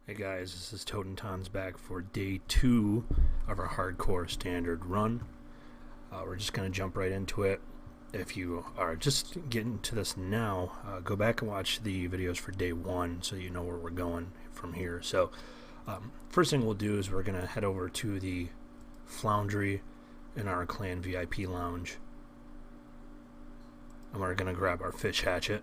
Hey guys, this is Toad and Tons back for day 2 of our hardcore standard run. We're just going to jump right into it. If you are just getting to this now, go back and watch the videos for day 1 so you know where we're going from here. So first thing we'll do is we're going to head over to the Foundry in our clan VIP lounge. And we're going to grab our fish hatchet.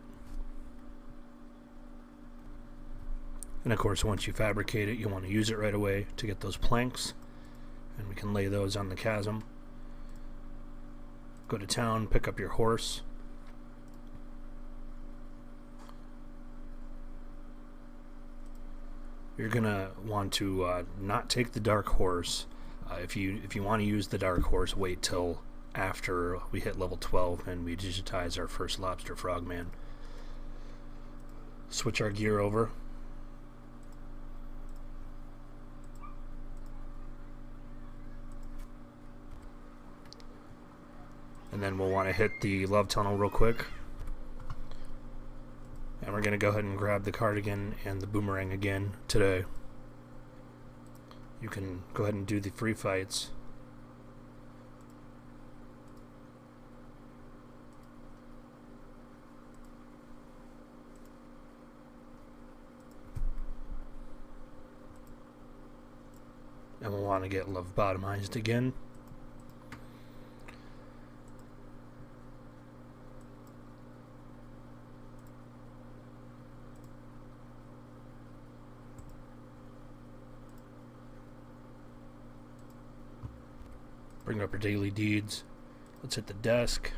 And of course, once you fabricate it, you want to use it right away to get those planks, and we can lay those on the chasm. Go to town, pick up your horse. You're gonna want to not take the dark horse. If you want to use the dark horse, wait till after we hit level 12 and we digitize our first lobster frogman. Switch our gear over. And then we'll want to hit the love tunnel real quick. And we're going to go ahead and grab the cardigan and the boomerang again today. You can go ahead and do the free fights. And we'll want to get love bottomized again. Bring up your daily deeds. Let's hit the desk.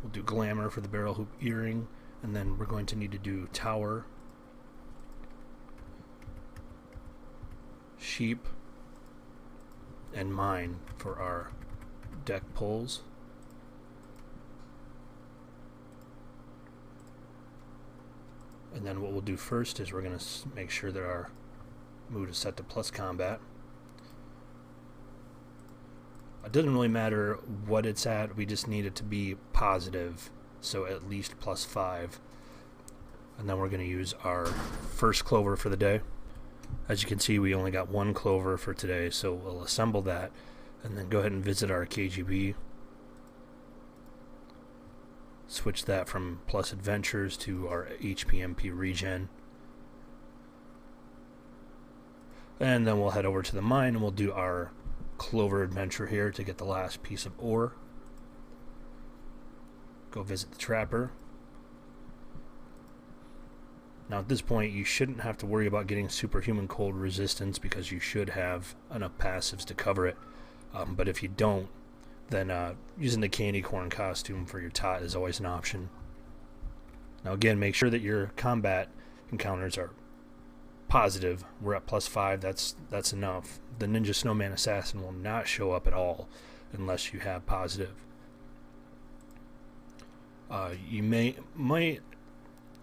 We'll do glamour for the barrel hoop earring, and then we're going to need to do tower, sheep, and mine for our deck pulls. And then what we'll do first is we're going to make sure that our mood is set to plus combat. It doesn't really matter what it's at, we just need it to be positive, so at least +5. And then we're going to use our first clover for the day. As you can see, we only got 1 clover for today, so we'll assemble that and then go ahead and visit our KGB. Switch that from plus adventures to our HPMP regen. And then we'll head over to the mine and we'll do our clover adventure here to get the last piece of ore. Go visit the trapper. Now at this point you shouldn't have to worry about getting superhuman cold resistance because you should have enough passives to cover it, but if you don't, then using the candy corn costume for your tot is always an option. Now again, make sure that your combat encounters are positive. We're at +5, that's enough. The Ninja Snowman Assassin will not show up at all unless you have positive. You might,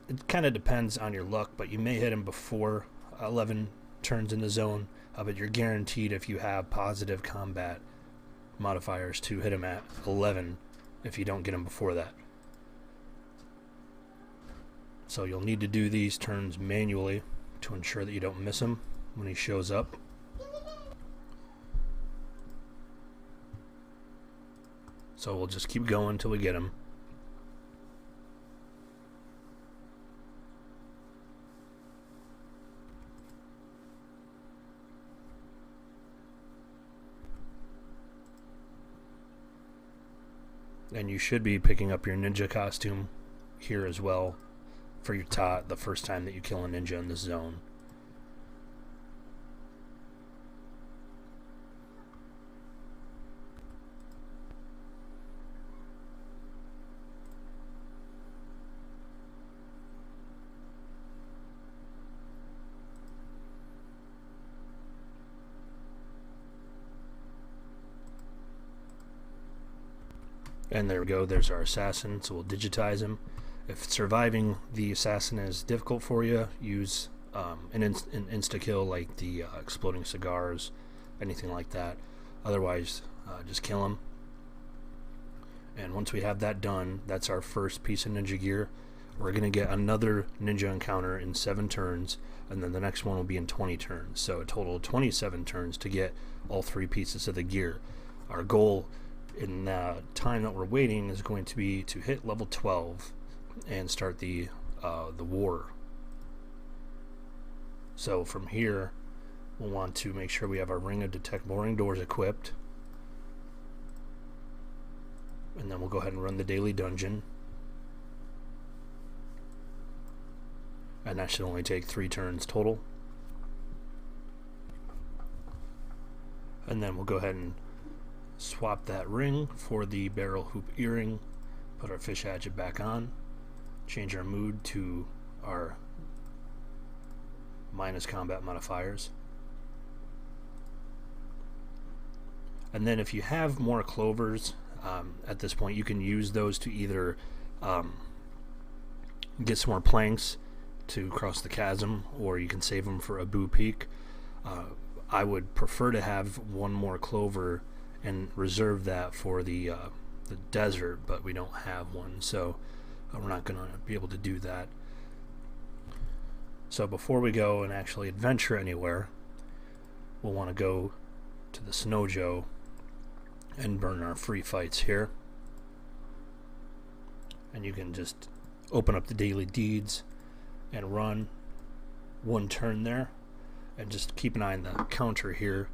it kind of depends on your luck, but you may hit him before 11 turns in the zone, but you're guaranteed if you have positive combat modifiers to hit him at 11 if you don't get him before that. So you'll need to do these turns manually to ensure that you don't miss him when he shows up. So we'll just keep going until we get him. And you should be picking up your ninja costume here as well for your tot the first time that you kill a ninja in this zone. And there we go, there's our assassin, so we'll digitize him. If surviving the assassin is difficult for you, use an insta-kill like the exploding cigars, anything like that. Otherwise, just kill him. And once we have that done, that's our first piece of ninja gear. we're going to get another ninja encounter in 7 turns, and then the next one will be in 20 turns. So a total of 27 turns to get all 3 pieces of the gear. Our goal in the time that we're waiting is going to be to hit level 12 and start the war. So from here, we'll want to make sure we have our ring of detect boring doors equipped, and then we'll go ahead and run the daily dungeon, and that should only take 3 turns total. And then we'll go ahead and swap that ring for the barrel hoop earring, put our fish hatchet back on, change our mood to our minus combat modifiers. And then if you have more clovers, at this point you can use those to either get some more planks to cross the chasm, or you can save them for Abu Peak. I would prefer to have one more clover and reserve that for the desert, but we don't have one, so we're not going to be able to do that. So before we go and actually adventure anywhere, we'll want to go to the Snow Joe and burn our free fights here. And you can just open up the daily deeds and run 1 turn there, and just keep an eye on the counter here.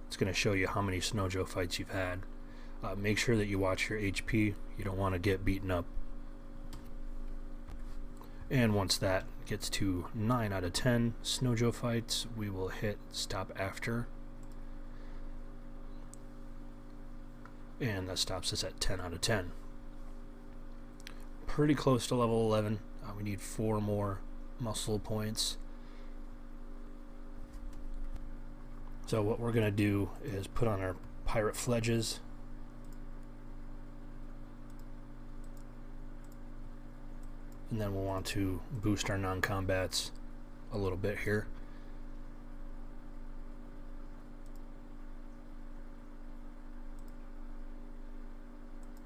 It's going to show you how many Snow Joe fights you've had. Make sure that you watch your HP. You don't want to get beaten up. And once that gets to 9 out of 10 Snow Joe fights, we will hit stop after. And that stops us at 10 out of 10. Pretty close to level 11. We need 4 more muscle points. So what we're going to do is put on our pirate fledges. And then we'll want to boost our non-combats a little bit here.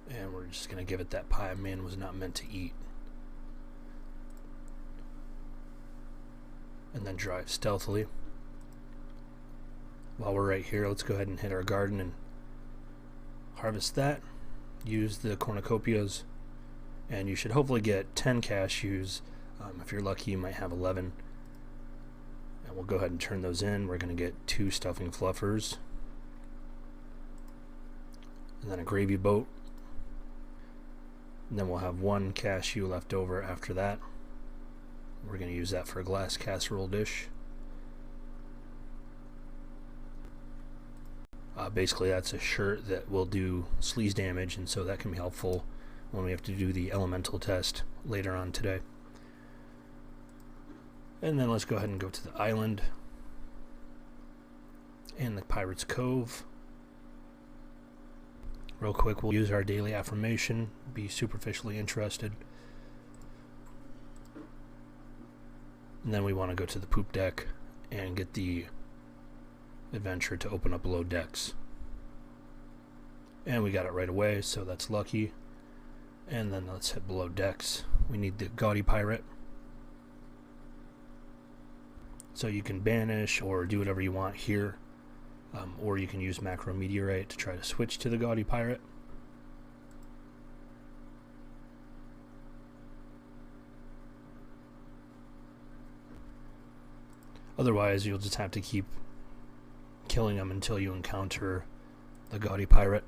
And we're just going to give it that pie man was not meant to eat. And then drive stealthily. While we're right here, let's go ahead and hit our garden and harvest that. Use the cornucopias, and you should hopefully get 10 cashews. If you're lucky, you might have 11. And we'll go ahead and turn those in. We're going to get 2 stuffing fluffers, and then a gravy boat. And then we'll have 1 cashew left over after that. We're going to use that for a glass casserole dish. Basically, that's a shirt that will do sleaze damage, and so that can be helpful when we have to do the elemental test later on today. And then let's go ahead and go to the island and the Pirate's Cove. Real quick, we'll use our daily affirmation, be superficially interested. And then we want to go to the poop deck and get the adventure to open up below decks. And we got it right away, so that's lucky. And then let's hit below decks. We need the Gaudy Pirate. So you can banish or do whatever you want here, or you can use Macro Meteorite to try to switch to the Gaudy Pirate. Otherwise, you'll just have to keep killing them until you encounter the Gaudy Pirate.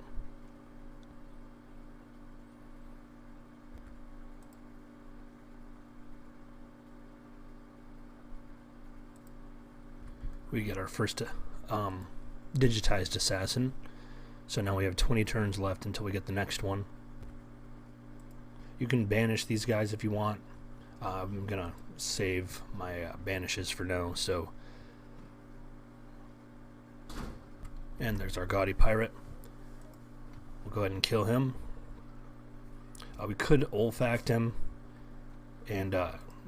We get our first digitized assassin. So now we have 20 turns left until we get the next one. You can banish these guys if you want. I'm gonna save my banishes for now. So, and there's our Gaudy Pirate. We'll go ahead and kill him. We could olfact him and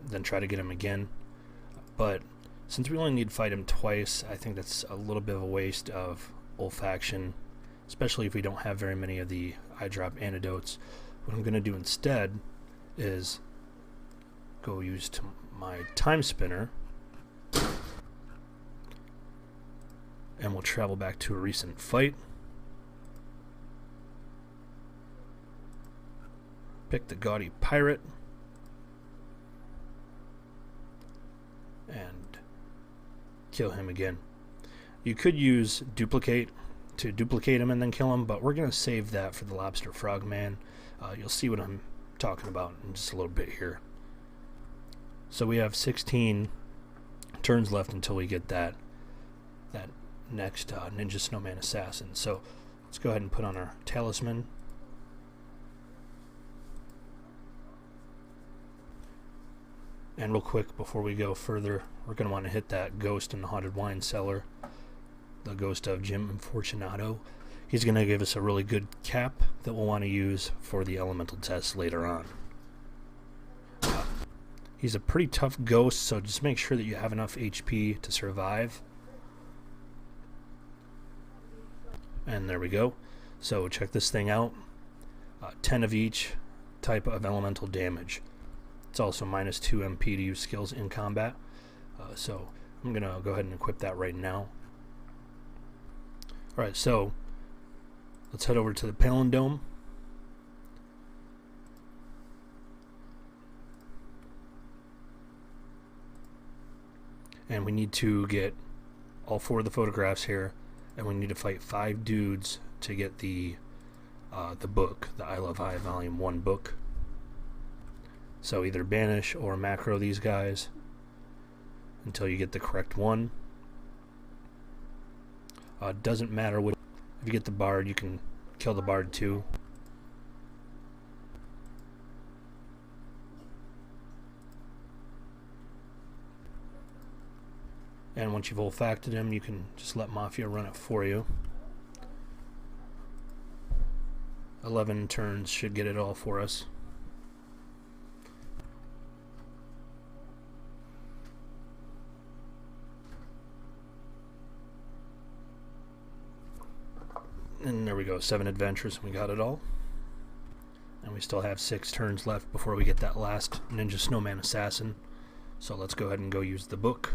then try to get him again, but since we only need to fight him twice, I think that's a little bit of a waste of olfaction, especially if we don't have very many of the eye drop antidotes. What I'm going to do instead is go use my time spinner, and we'll travel back to a recent fight. Pick the gaudy pirate and kill him again. You could use duplicate to duplicate him and then kill him, but we're going to save that for the lobster frogman. You'll see what I'm talking about in just a little bit here. So we have 16 turns left until we get that next ninja snowman assassin. So let's go ahead and put on our talisman. And real quick, before we go further, we're going to want to hit that ghost in the haunted wine cellar, the ghost of Jim Fortunato. He's going to give us a really good cap that we'll want to use for the elemental test later on. He's a pretty tough ghost, so just make sure that you have enough HP to survive. And there we go. So check this thing out. 10 of each type of elemental damage. It's also minus 2 MP to use skills in combat. So I'm going to go ahead and equip that right now. Alright, so let's head over to the Palindome. And we need to get all 4 of the photographs here, and we need to fight 5 dudes to get the book, the I Love High Volume 1 book. So either banish or macro these guys until you get the correct one. Doesn't matter what. If you get the bard, you can kill the bard too. And once you've olfacted him, you can just let Mafia run it for you. 11 turns should get it all for us. And there we go, 7 adventures, and we got it all. And we still have 6 turns left before we get that last Ninja Snowman Assassin. So let's go ahead and go use the book.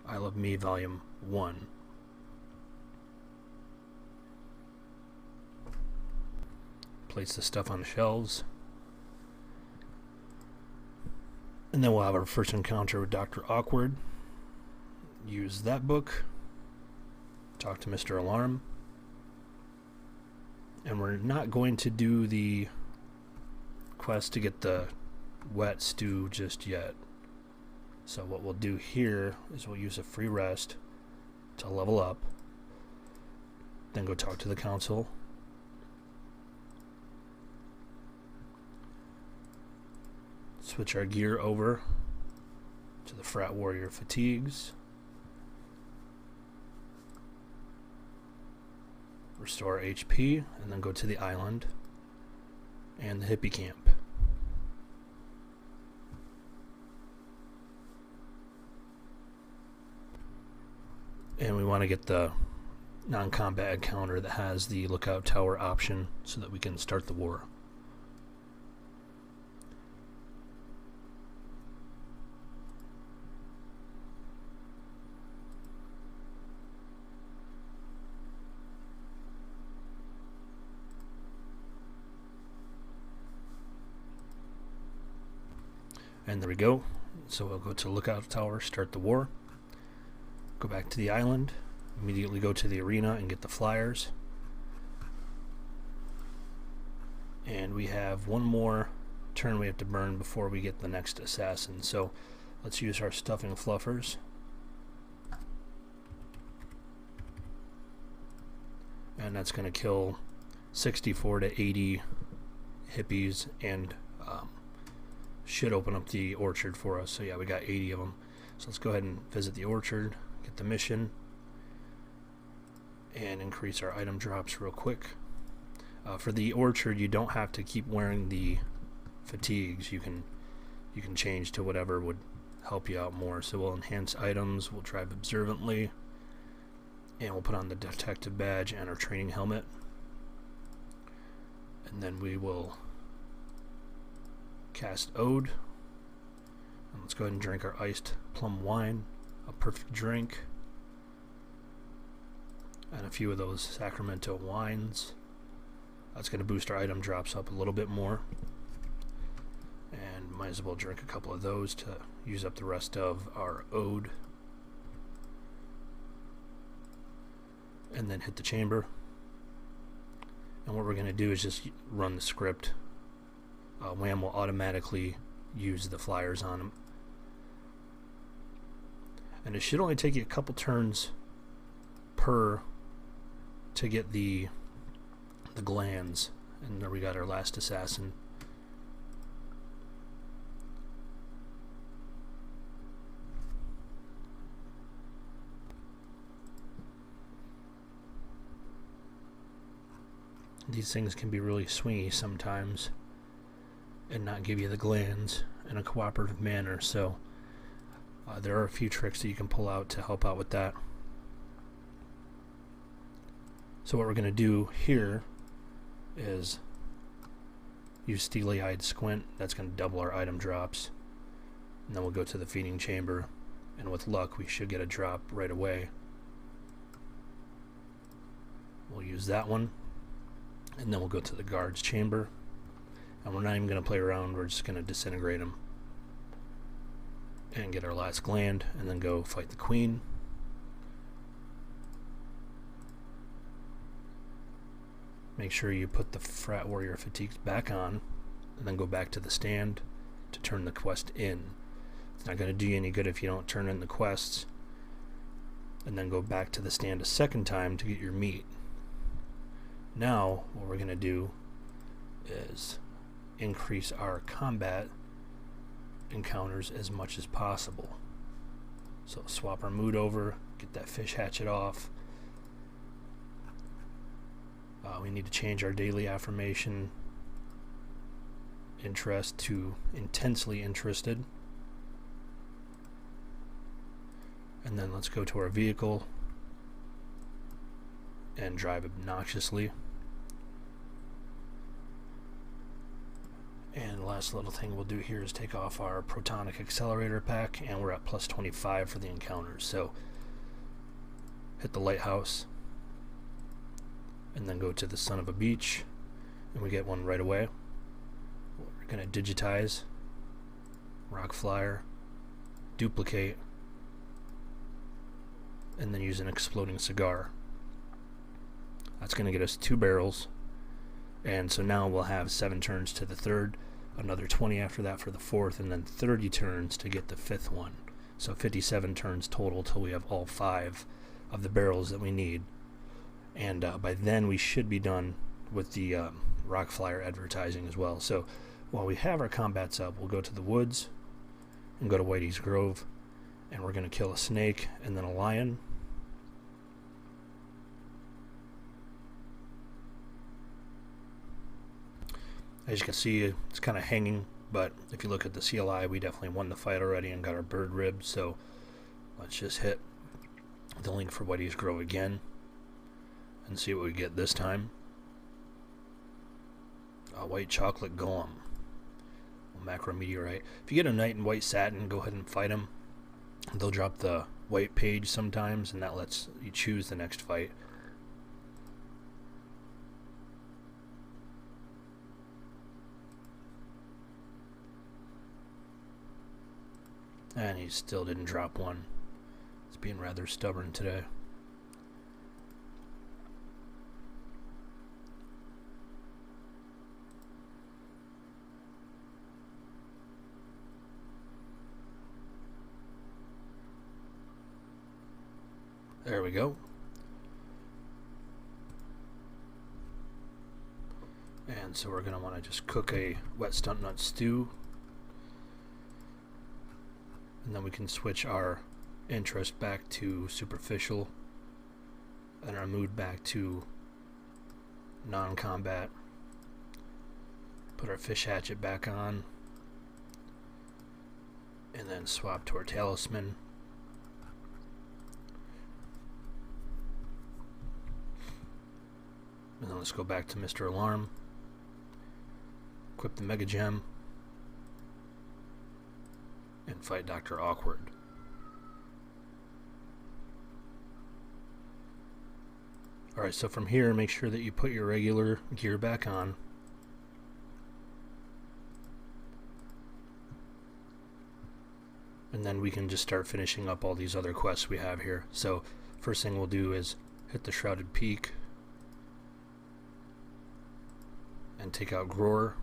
I Love Me Volume 1. Place the stuff on the shelves. And then we'll have our first encounter with Dr. Awkward. Use that book. Talk to Mr. Alarm. And we're not going to do the quest to get the wet stew just yet. So what we'll do here is we'll use a free rest to level up. Then go talk to the council. Switch our gear over to the Frat Warrior fatigues. Restore HP, and then go to the island and the hippie camp. And we want to get the non-combat encounter that has the lookout tower option so that we can start the war. And there we go. So we'll go to Lookout Tower, start the war. Go back to the island. Immediately go to the arena and get the flyers. And we have one more turn we have to burn before we get the next assassin. So let's use our stuffing fluffers. And that's going to kill 64 to 80 hippies and should open up the orchard for us. So yeah, we got 80 of them. So let's go ahead and visit the orchard, get the mission, and increase our item drops real quick. For the orchard, you don't have to keep wearing the fatigues. You can change to whatever would help you out more. So we'll enhance items, we'll drive observantly, and we'll put on the detective badge and our training helmet. And And then we will cast Ode. And let's go ahead and drink our iced plum wine, a perfect drink. And a few of those Sacramento wines. That's going to boost our item drops up a little bit more. And might as well drink a couple of those to use up the rest of our Ode. And then hit the chamber. And what we're going to do is just run the script. Wham will automatically use the flyers on them. And it should only take you a couple turns per to get the glands. And there we got our last assassin. These things can be really swingy sometimes and not give you the glands in a cooperative manner, so there are a few tricks that you can pull out to help out with that. So what we're going to do here is use Steely-Eyed Squint. That's going to double our item drops. And then we'll go to the feeding chamber, and with luck we should get a drop right away. We'll use that one, and then we'll go to the guard's chamber, and we're not even going to play around. We're just going to disintegrate them and get our last gland, and then go fight the queen. Make sure you put the Frat Warrior fatigues back on, and then go back to the stand to turn the quest in. It's not going to do you any good if you don't turn in the quests, and then go back to the stand a second time to get your meat. Now what we're going to do is increase our combat encounters as much as possible. So swap our mood over, get that fish hatchet off. We need to change our daily affirmation interest to intensely interested. And then let's go to our vehicle and drive obnoxiously. And the last little thing we'll do here is take off our Protonic Accelerator pack, and we're at plus 25 for the encounters. So hit the lighthouse, and then go to the Son of a Beach, and we get one right away. We're going to digitize, rock flyer, duplicate, and then use an exploding cigar. That's going to get us 2 barrels, and so now we'll have 7 turns to the 3rd, another 20 after that for the 4th, and then 30 turns to get the 5th one. So 57 turns total till we have all 5 of the barrels that we need. And by then we should be done with the rock flyer advertising as well. So while we have our combats up, we'll go to the woods and go to Whitey's Grove, and we're going to kill a snake and then a lion. As you can see, it's kind of hanging, but if you look at the CLI, we definitely won the fight already and got our bird rib. So let's just hit the link for Whitey's Grove again and see what we get this time. A white chocolate golem, a macro meteorite. If you get a knight in white satin, go ahead and fight them. They'll drop the white page sometimes, and that lets you choose the next fight. And he still didn't drop one. He's being rather stubborn today. There we go. And so we're going to want to just cook a wet stunt nut stew. And then we can switch our interest back to superficial and our mood back to non-combat. Put our fish hatchet back on, and then swap to our talisman. And then let's go back to Mr. Alarm equip the Mega Gem, and fight Dr. Awkward. Alright, so from here, make sure that you put your regular gear back on. And then we can just start finishing up all these other quests we have here. So, first thing we'll do is hit the Shrouded Peak and take out Gror.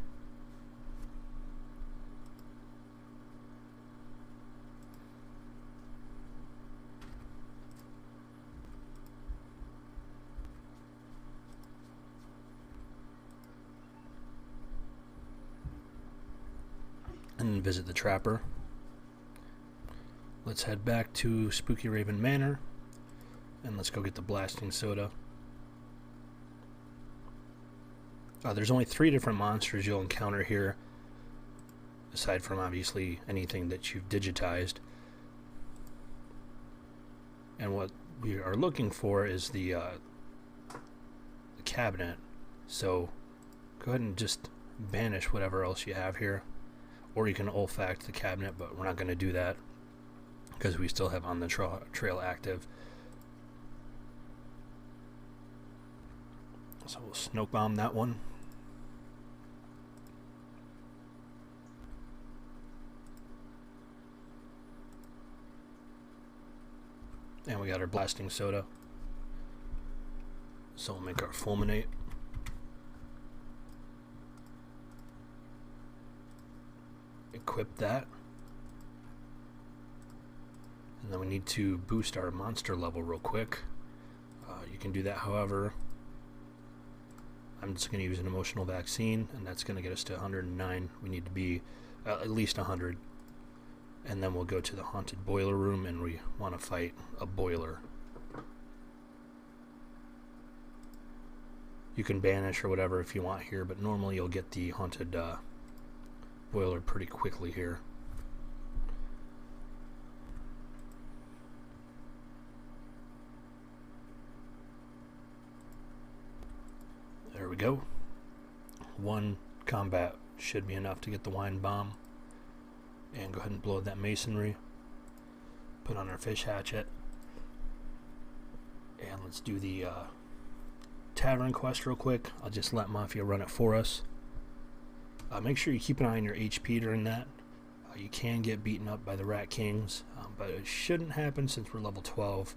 And visit the Trapper. Let's head back to Spooky Raven Manor and let's go get the Blasting Soda. There's only 3 different monsters you'll encounter here, aside from obviously anything that you've digitized. And what we are looking for is the cabinet. So go ahead and just banish whatever else you have here, or you can olfact the cabinet, but we're not going to do that because we still have On the Trail active. So we'll smoke bomb that one. And we got our Blasting Soda. So we'll make our Fulminate. Equip that. And then we need to boost our monster level real quick. You can do that however. I'm just going to use an emotional vaccine, and that's going to get us to 109. We need to be at least 100. And then we'll go to the Haunted Boiler Room, and we want to fight a boiler. You can banish or whatever if you want here, but normally you'll get the Haunted Boiler pretty quickly here. There we go. 1 combat should be enough to get the Wine Bomb. And go ahead and blow that masonry. Put on our fish hatchet. And let's do the tavern quest real quick. I'll just let Mafia run it for us. Make sure you keep an eye on your HP during that. You can get beaten up by the Rat Kings, but it shouldn't happen since we're level 12.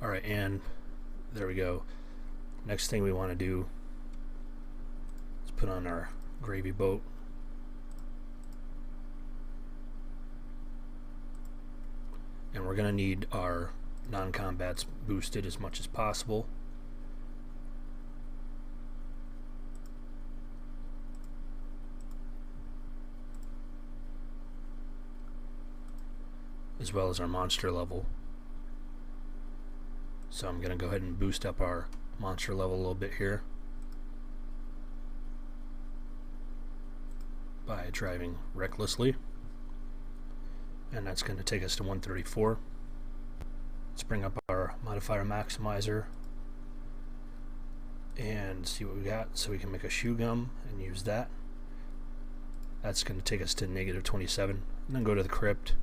Alright, and there we go. Next thing we want to do is put on our gravy boat. And we're going to need our non-combats boosted as much as possible. As well as our monster level. So I'm going to go ahead and boost up our monster level a little bit here by driving recklessly, and that's going to take us to 134. Let's bring up our modifier maximizer and see what we got, so we can make a shoe gum and use that. That's going to take us to -27, and then go to the crypt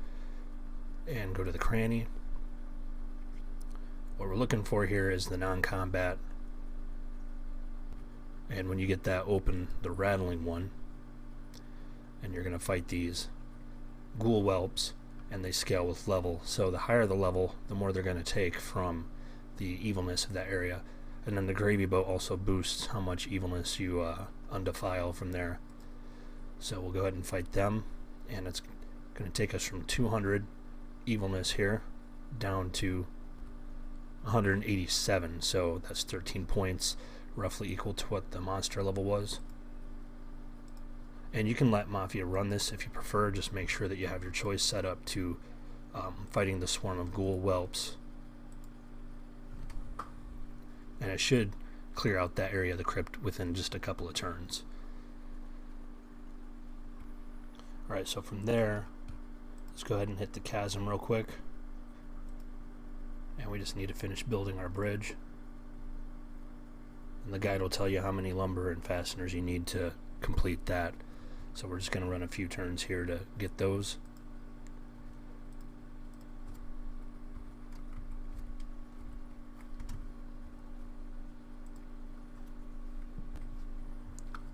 and go to the cranny. What we're looking for here is the non-combat, and when you get that, open the rattling one, and you're going to fight these ghoul whelps, and they scale with level. So the higher the level, the more they're going to take from the evilness of that area. And then the gravy boat also boosts how much evilness you undefile from there. So we'll go ahead and fight them, and it's going to take us from 200 evilness here down to 187, so that's 13 points, roughly equal to what the monster level was. And you can let Mafia run this if you prefer. Just make sure that you have your choice set up to fighting the swarm of ghoul whelps, and it should clear out that area of the crypt within just a couple of turns. Alright, so from there, let's go ahead and hit the chasm real quick. And Now we just need to finish building our bridge. And the guide will tell you how many lumber and fasteners you need to complete that. So we're just going to run a few turns here to get those.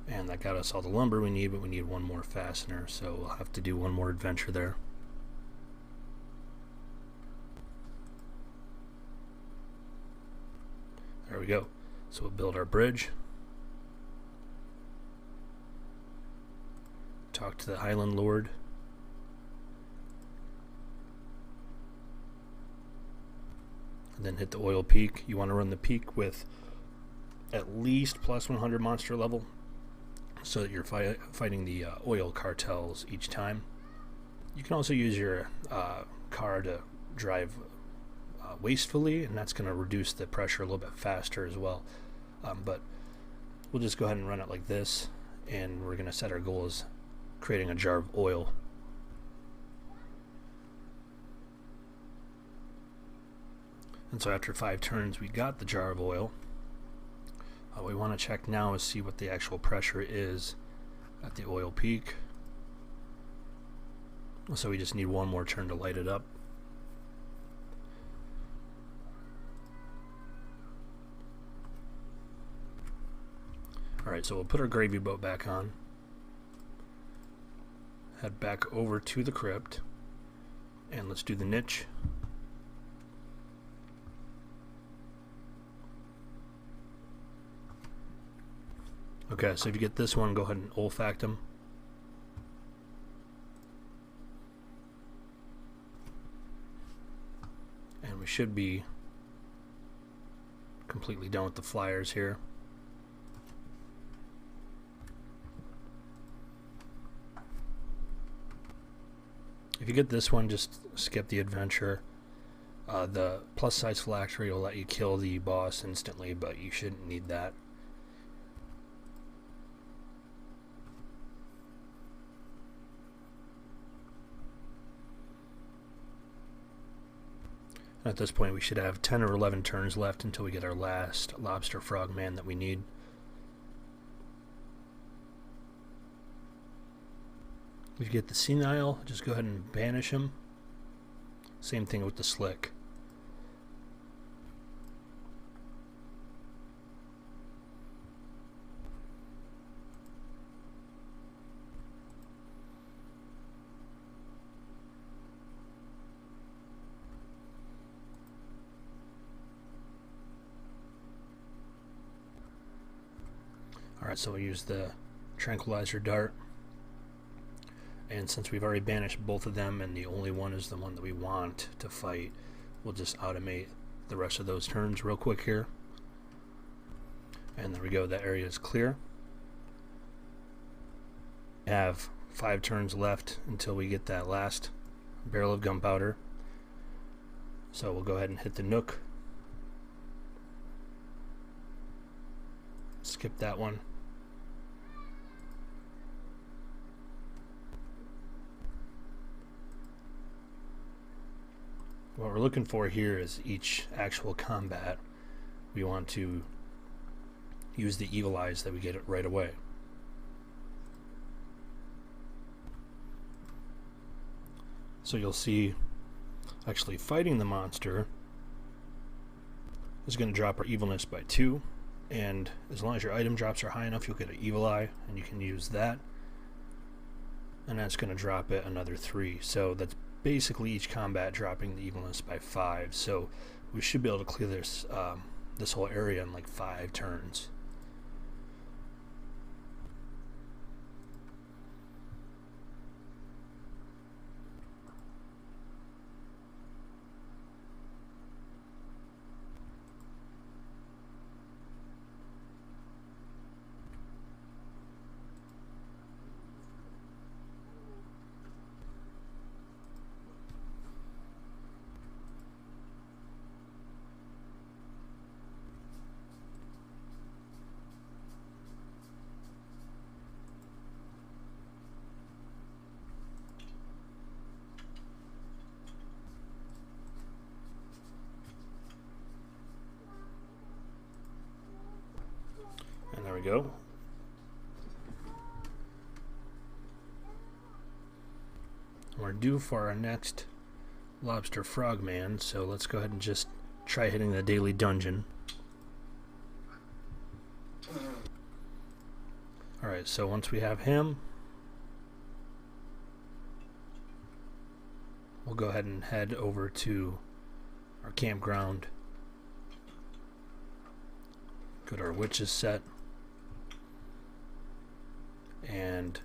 And that got us all the lumber we need, but we need one more fastener, so we'll have to do one more adventure there. There we go. So we'll build our bridge. Talk to the Highland Lord. And then hit the oil peak. You want to run the peak with at least plus 100 monster level, so that you're fighting the oil cartels each time. You can also use your car to drive wastefully, and that's going to reduce the pressure a little bit faster as well. But we'll just go ahead and run it like this, and we're going to set our goal as creating a jar of oil. And so after 5 turns we got the jar of oil. What we want to check now is see what the actual pressure is at the oil peak. So we just need one more turn to light it up. Alright, so we'll put our gravy boat back on. Head back over to the crypt. And let's do the niche. Okay, so if you get this one, go ahead and olfact them. And we should be completely done with the flyers here. If you get this one, just skip the adventure. The plus size phylactery will let you kill the boss instantly, but you shouldn't need that. At this point we should have 10 or 11 turns left until we get our last lobster frog man that we need. If you get the senile, just go ahead and banish him. Same thing with the slick. Alright, so we'll use the tranquilizer dart. And since we've already banished both of them and the only one is the one that we want to fight, we'll just automate the rest of those turns real quick here. And there we go, that area is clear. We have 5 turns left until we get that last barrel of gunpowder. So we'll go ahead and hit the nook. Skip that one. What we're looking for here is each actual combat. We want to use the evil eyes that we get it right away. So you'll see actually fighting the monster is going to drop our evilness by 2, and as long as your item drops are high enough you'll get an evil eye and you can use that, and that's going to drop it another 3. So that's basically each combat dropping the evilness by 5, so we should be able to clear this this whole area in like 5 turns. we go. We're due for our next lobster frogman, so let's go ahead and just try hitting the daily dungeon. Alright, so once we have him, we'll go ahead and head over to our campground. Go to our witches set, and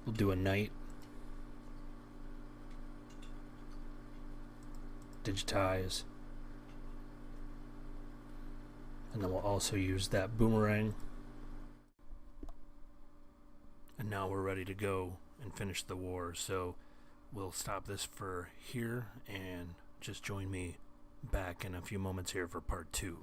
we'll do a night. Digitize, and then we'll also use that boomerang, and now we're ready to go and finish the war. So we'll stop this for here and just join me back in a few moments here for part 2.